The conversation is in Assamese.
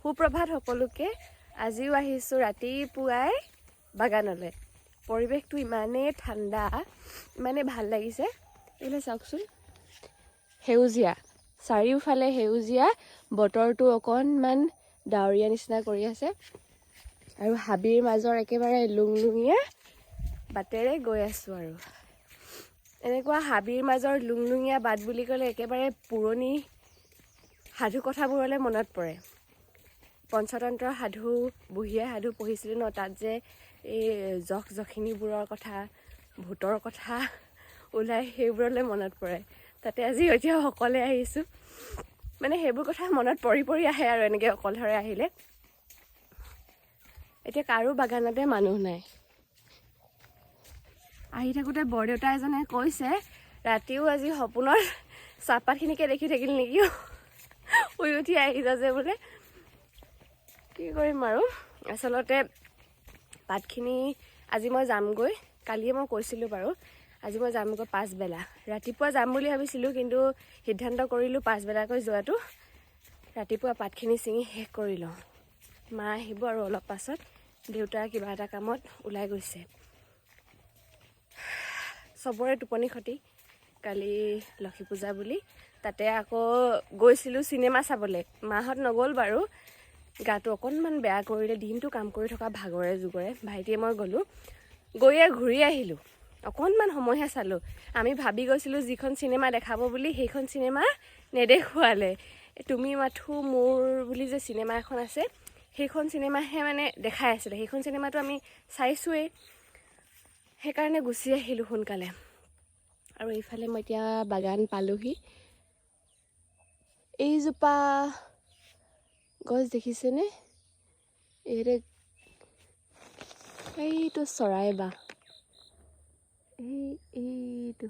সুপ্ৰভাত সকলোকে। আজিও আহিছোঁ ৰাতিপুৱাই বাগানলৈ। পৰিৱেশটো ইমানেই ঠাণ্ডা, ইমানেই ভাল লাগিছে। এইফালে চাওকচোন, সেউজীয়া, চাৰিওফালে সেউজীয়া, বতৰটো অকণমান ডাৱৰীয়া নিচিনা কৰি আছে আৰু হাবিৰ মাজৰ একেবাৰে লুংলুঙীয়া বাটেৰে গৈ আছোঁ। আৰু এনেকুৱা হাবিৰ মাজৰ লুংলুঙীয়া বাট বুলি ক'লে একেবাৰে পুৰণি সাধু কথাবোৰলৈ মনত পৰে। পঞ্চতন্ত্ৰৰ সাধু, বুঢ়ী আইৰ সাধু পঢ়িছিলোঁ ন, তাত যে এই যখিনীবোৰৰ কথা, ভূতৰ কথা ওলাই, সেইবোৰলৈ মনত পৰে। তাতে আজি এতিয়া অকলে আহিছোঁ, মানে সেইবোৰ কথা মনত পৰি আহে আৰু এনেকৈ অকলশৰে আহিলে। এতিয়া কাৰো বাগানতে মানুহ নাই। আহি থাকোঁতে বৰদেউতা এজনে কৈছে, ৰাতিও আজি সপোনৰ চাহপাতখিনিকে দেখি থাকিল নেকি, শুই উঠি আহি যাছে বোলে। কি কৰিম আৰু, আচলতে পাতখিনি আজি মই যামগৈ, কালিয়ে মই কৈছিলোঁ বাৰু, আজি মই যামগৈ পাছবেলা। ৰাতিপুৱা যাম বুলি ভাবিছিলোঁ, কিন্তু সিদ্ধান্ত কৰিলোঁ পাছবেলাকৈ যোৱাটো। ৰাতিপুৱা পাতখিনি ছিঙি শেষ কৰি লওঁ। মা আহিব আৰু অলপ পাছত, দেউতা কিবা এটা কামত ওলাই গৈছে। চবৰে টোপনি ক্ষতি, কালি লক্ষী পূজা বুলি। তাতে আকৌ গৈছিলোঁ চিনেমা চাবলৈ, মাহঁত নগ'ল বাৰু, গাটো অকণমান বেয়া কৰিলে, দিনটো কাম কৰি থকা ভাগৰে যুগৰে। ভাইটিয়ে মই গ'লোঁ, গৈয়ে ঘূৰি আহিলোঁ। অকণমান সময়হে চালোঁ। আমি ভাবি গৈছিলোঁ যিখন চিনেমা দেখাব বুলি, সেইখন চিনেমা নেদেখুৱালে। তুমি মাথো মোৰ বুলি যে চিনেমা এখন আছে, সেইখন চিনেমাহে মানে দেখাই আছিলে। সেইখন চিনেমাটো আমি চাইছোঁৱেই, সেইকাৰণে গুচি আহিলোঁ সোনকালে। আৰু এইফালে মই এতিয়া বাগান পালোহি। এইজোপা গছ দেখিছেনে? এইটো চৰাই বাহ, এইটো